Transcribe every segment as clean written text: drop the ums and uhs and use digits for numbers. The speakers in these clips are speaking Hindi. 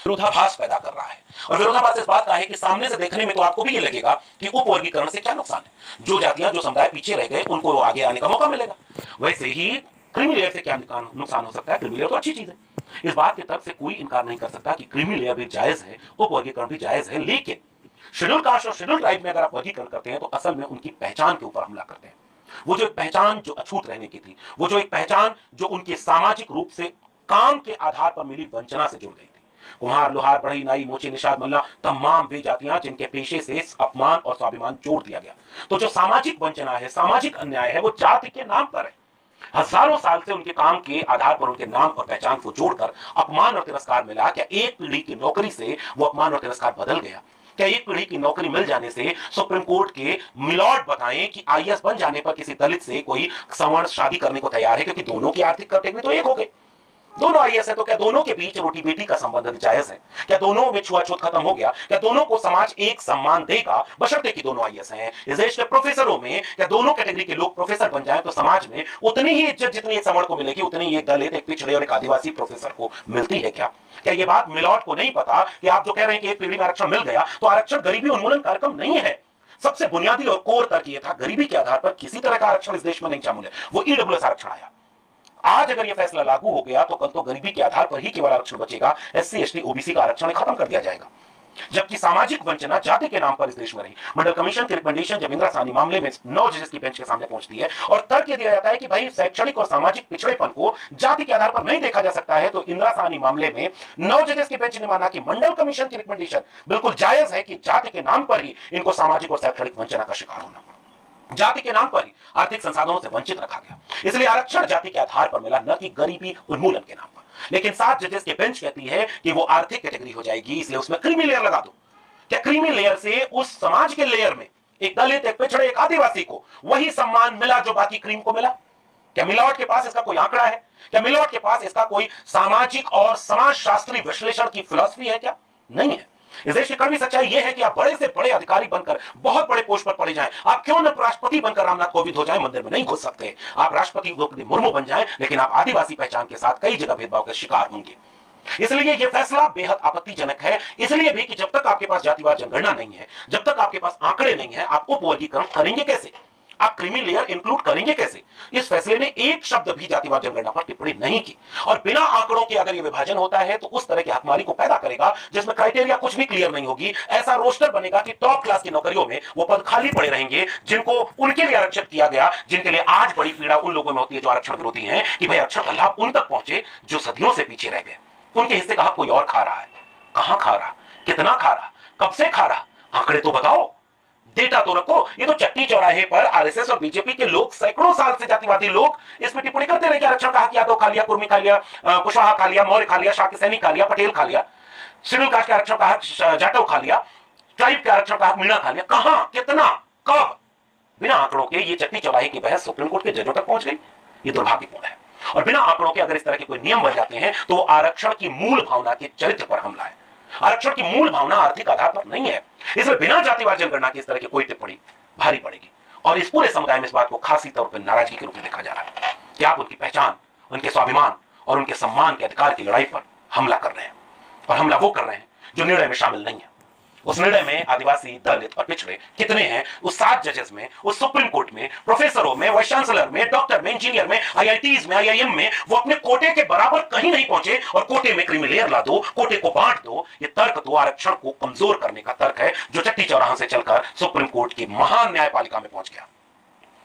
विरोधाभास पैदा कर रहा है। और विरोधाभास इस बात का है कि सामने से देखने में तो आपको भी ये लगेगा कि उपवर्गीकरण से क्या नुकसान है, जो जातियां, जो समुदाय पीछे रह गए उनको आगे आने का मौका मिलेगा। वैसे ही क्रीमी लेयर से क्या नुकसान हो सकता है? क्रीमी लेयर तो अच्छी चीज है, इस बात के तर्क से कोई इनकार नहीं कर सकता कि क्रीमी लेयर भी जायज है, उपवर्गीकरण भी जायज है। लेकिन शेड्यूल कास्ट और शेड्यूल ट्राइब में अगर आप वर्गीकरण करते हैं तो असल में उनकी पहचान के ऊपर हमला करते हैं। वो जो एक पहचान जो अछूत रहने की थी, वो जो एक पहचान जो उनके सामाजिक रूप से काम के आधार पर मिली वंचना से जुड़ गई थी। कुम्हार, लोहार, बढ़ई, नाई, मोची, निषाद, मल्ला, तमाम वे जातियां जिनके पेशे से अपमान और स्वाभिमान जोड़ दिया गया। तो जो सामाजिक वंचना है, सामाजिक अन्याय है, वो जाति के नाम पर है। हजारों साल से उनके काम के आधार पर उनके नाम और पहचान को जोड़कर अपमान और तिरस्कार मिला। क्या एक पीढ़ी की नौकरी से वो अपमान और तिरस्कार बदल गया? क्या एक पीढ़ी की नौकरी मिल जाने से सुप्रीम कोर्ट के मिलॉर्ड बताएं कि आईएएस बन जाने पर किसी दलित से कोई सवर्ण शादी करने को तैयार है? क्योंकि दोनों की आर्थिक कैटेगरी तो एक हो गई, दोनों आईएएस है, तो क्या दोनों के बीच रोटी बेटी का संबंध जायज है? क्या दोनों में छुआछूत खत्म हो गया? क्या दोनों को समाज एक सम्मान देगा बशर्ते कि दोनों आईएएस हैं? इस देश के प्रोफेसरों में क्या दोनों कैटेगरी के लोग प्रोफेसर बन जाएं तो समाज में उतनी ही इज्जत जितनी एक सवर्ण को मिलेगी उतनी ही एक दलित, एक पिछड़े और एक आदिवासी प्रोफेसर को मिलती है? क्या ये बात मिलॉर्ड को नहीं पता कि आप जो कह रहे हैं कि एक पीढ़ी में आरक्षण मिल गया तो आरक्षण गरीबी उन्मूलन कार्यक्रम नहीं है? सबसे बुनियादी और कोर तर्क ये था, गरीबी के आधार पर किसी तरह का आरक्षण इस देश में नहीं शामिल है। वो ईडब्ल्यूएस आरक्षण आया। आज अगर यह फैसला लागू हो गया तो कल तो गरीबी के आधार पर ही केवल आरक्षण बचेगा, एससी, एसटी, ओबीसी का आरक्षण खत्म कर दिया जाएगा। जबकि सामाजिक वंचना जाति के नाम पर इस देश में रही। मंडल कमीशन की रिकमेंडेशन जब इंदिरा साहनी मामले में 9 जजेस की बेंच के सामने पहुंचती है और तर्क यह दिया जाता है कि भाई शैक्षणिक और सामाजिक पिछड़ेपन को जाति के आधार पर नहीं देखा जा सकता है, तो इंदिरा साहनी मामले में 9 जजेस की बेंच ने माना कि मंडल कमीशन की रिकमेंडेशन बिल्कुल जायज है कि जाति के नाम पर ही इनको सामाजिक और शैक्षणिक वंचना का शिकार होना, जाति के नाम पर ही आर्थिक संसाधनों से वंचित रखा गया। इसलिए आरक्षण जाति के आधार पर मिला, न कि गरीबी उन्मूलन के नाम पर। लेकिन 7 जजेस की बेंच कहती है कि वो आर्थिक कैटेगरी हो जाएगी, इसलिए उसमें क्रीमी लेयर लगा दो। क्या क्रीमी लेयर से उस समाज के लेयर में एक दलित, एक पिछड़े, एक आदिवासी को वही सम्मान मिला जो बाकी क्रीम को मिला? क्या मिलॉर्ड के पास इसका कोई आंकड़ा है? क्या मिलॉर्ड के पास इसका कोई सामाजिक और समाजशास्त्री विश्लेषण की फिलॉसफी है? क्या नहीं है। इस देश की कड़वी सच्चाई यह है कि आप बड़े से बड़े अधिकारी बनकर बहुत बड़े पोस्ट पर पड़े जाएं, आप क्यों न राष्ट्रपति बनकर रामनाथ कोविंद हो जाएं, मंदिर में नहीं घुस सकते। आप राष्ट्रपति द्रौपदी मुर्मू बन जाएं, लेकिन आप आदिवासी पहचान के साथ कई जगह भेदभाव के शिकार होंगे। इसलिए यह फैसला बेहद आपत्तिजनक है। इसलिए भी कि जब तक आपके पास जातिवार जनगणना नहीं है, जब तक आपके पास आंकड़े नहीं है, आप उपवर्गीकरण करेंगे कैसे? आप क्रीमी लेयर इंक्लूड करेंगे कैसे? इस फैसले ने एक शब्द भी जातिवार जनगणना पर टिप्पणी नहीं की। और बिना आंकड़ों के अगर यह विभाजन होता है तो उस तरह की हकमारी को पैदा करेगा जिसमें क्राइटेरिया कुछ भी क्लियर नहीं होगी। ऐसा रोस्टर बनेगा कि टॉप क्लास की नौकरियों में वो पद खाली पड़े रहेंगे जिनको उनके लिए आरक्षित किया गया, जिनके लिए आज बड़ी पीड़ा उन लोगों में होती है जो आरक्षण विरोधी हैं कि भाई आरक्षण का लाभ उन तक पहुंचे जो सदियों से पीछे रह गए। उनके हिस्से का हक कोई और खा रहा है। कहां खा रहा, कितना खा रहा, कब से खा रहा? आंकड़े तो बताओ, डेटा तो रखो। ये तो चट्टी चौराहे पर आरएसएस और बीजेपी के लोग, सैकड़ों साल से जातिवादी लोग इसमें टिप्पणी करते रहे कि आरक्षण का हक यादव खा लिया, कुर्मी खा लिया, कुशवाहा खा लिया, मौर्य खा लिया, शाह के सैनी खा लिया, पटेल खा लिया, शेड्यूल कास्ट के आरक्षण का हक जाटव खा लिया, ट्राइब के आरक्षण का हक मीणा खा लिया। कहां, कितना, कब? बिना आंकड़ों के ये चट्टी चौराहे की बहस सुप्रीम कोर्ट के जजों तक पहुंच गई। ये दुर्भाग्यपूर्ण है। और बिना आंकड़ों के अगर इस तरह के कोई नियम बन जाते हैं तो आरक्षण की मूल भावना के चरित्र पर हमला है। आरक्षण की मूल भावना आर्थिक आधार पर नहीं है। इसलिए बिना जातिवार जनगणना की इस तरह की कोई टिप्पणी भारी पड़ेगी। और इस पूरे समुदाय में इस बात को खासी तौर पर नाराजगी के रूप में देखा जा रहा है कि आप उनकी पहचान, उनके स्वाभिमान और उनके सम्मान के अधिकार की लड़ाई पर हमला कर रहे हैं। और हमला वो कर रहे हैं जो निर्णय में शामिल नहीं है। उस निर्णय में आदिवासी, दलित और पिछड़े कितने हैं? उस 7 जजेस में, उस सुप्रीम कोर्ट में, प्रोफेसरों में, वाइस चांसलर में, डॉक्टर में, इंजीनियर में, आईआईटीज में, आईआईएम में, वो अपने कोटे के बराबर कहीं नहीं पहुंचे। और कोटे में क्रीमी लेयर ला दो, कोटे को बांट दो। ये तर्क तो आरक्षण को कमजोर करने का तर्क है जो चट्टी चौराहा से चलकर सुप्रीम कोर्ट की महान न्यायपालिका में पहुंच गया।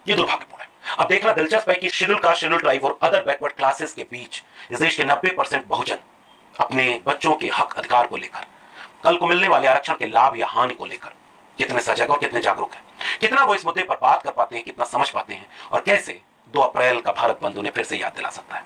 ये दुर्भाग्यपूर्ण है। अब देखना दिलचस्प है कि शेड्यूल कास्ट, शेड्यूल ट्राइब और अदर बैकवर्ड क्लासेस के बीच इस देश के 90% बहुजन अपने बच्चों के हक अधिकार को लेकर, कल को मिलने वाले आरक्षण के लाभ या हानि को लेकर कितने सजग और कितने जागरूक हैं, कितना वो इस मुद्दे पर बात कर पाते हैं, कितना समझ पाते हैं, और कैसे 2 अप्रैल का भारत बंद उन्हें फिर से याद दिला सकता है।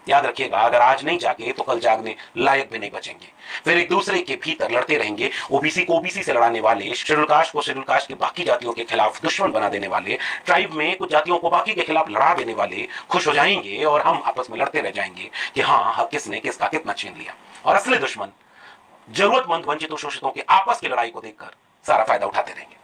याद रखिएगा, अगर आज नहीं जागे तो कल जागने लायक भी नहीं बचेंगे। फिर एक दूसरे के भीतर लड़ते रहेंगे। ओबीसी को ओबीसी से लड़ाने वाले, शेड्यूल कास्ट को शेड्यूल कास्ट के बाकी जातियों के खिलाफ दुश्मन बना देने वाले, ट्राइब में कुछ जातियों को बाकी के खिलाफ लड़ा देने वाले खुश हो जाएंगे और हम आपस में लड़ते रह जाएंगे कि हाँ, किसने किसका कितना छीन लिया। और असली दुश्मन जरूरतमंद, वंचितों, शोषितों के आपस की लड़ाई को देखकर सारा फायदा उठाते रहेंगे।